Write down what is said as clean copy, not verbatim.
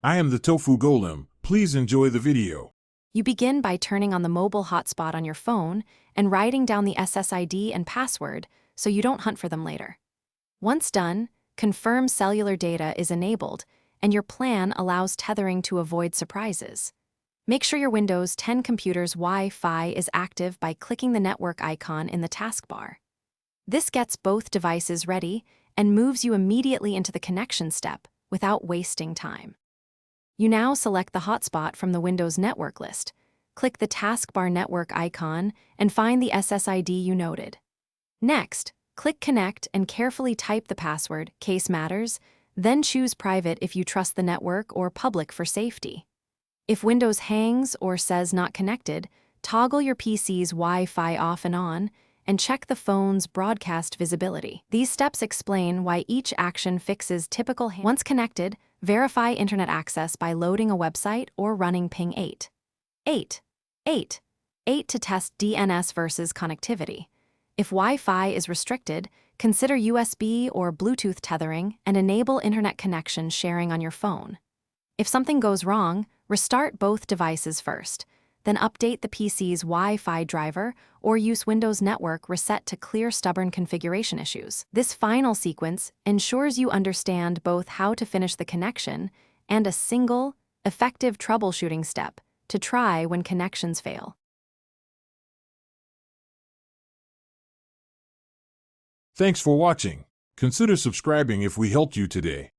I am the Tofu Golem. Please enjoy the video. You begin by turning on the mobile hotspot on your phone and writing down the SSID and password so you don't hunt for them later. Once done, confirm cellular data is enabled and your plan allows tethering to avoid surprises. Make sure your Windows 10 computer's Wi-Fi is active by clicking the network icon in the taskbar. This gets both devices ready and moves you immediately into the connection step without wasting time. You now select the hotspot from the Windows network list, click the taskbar network icon, and find the SSID you noted. Next, click Connect and carefully type the password, case matters, then choose private if you trust the network or public for safety. If Windows hangs or says not connected, toggle your PC's Wi-Fi off and on, and check the phone's broadcast visibility. These steps explain why each action fixes typical Once connected, verify internet access by loading a website or running ping 8. 8 to test DNS versus connectivity. If Wi-Fi is restricted, consider USB or Bluetooth tethering and enable internet connection sharing on your phone. If something goes wrong, restart both devices first, then update the PC's Wi-Fi driver or use Windows Network Reset to clear stubborn configuration issues. This final sequence ensures you understand both how to finish the connection and a single, effective troubleshooting step to try when connections fail. Thanks for watching. Consider subscribing if we helped you today.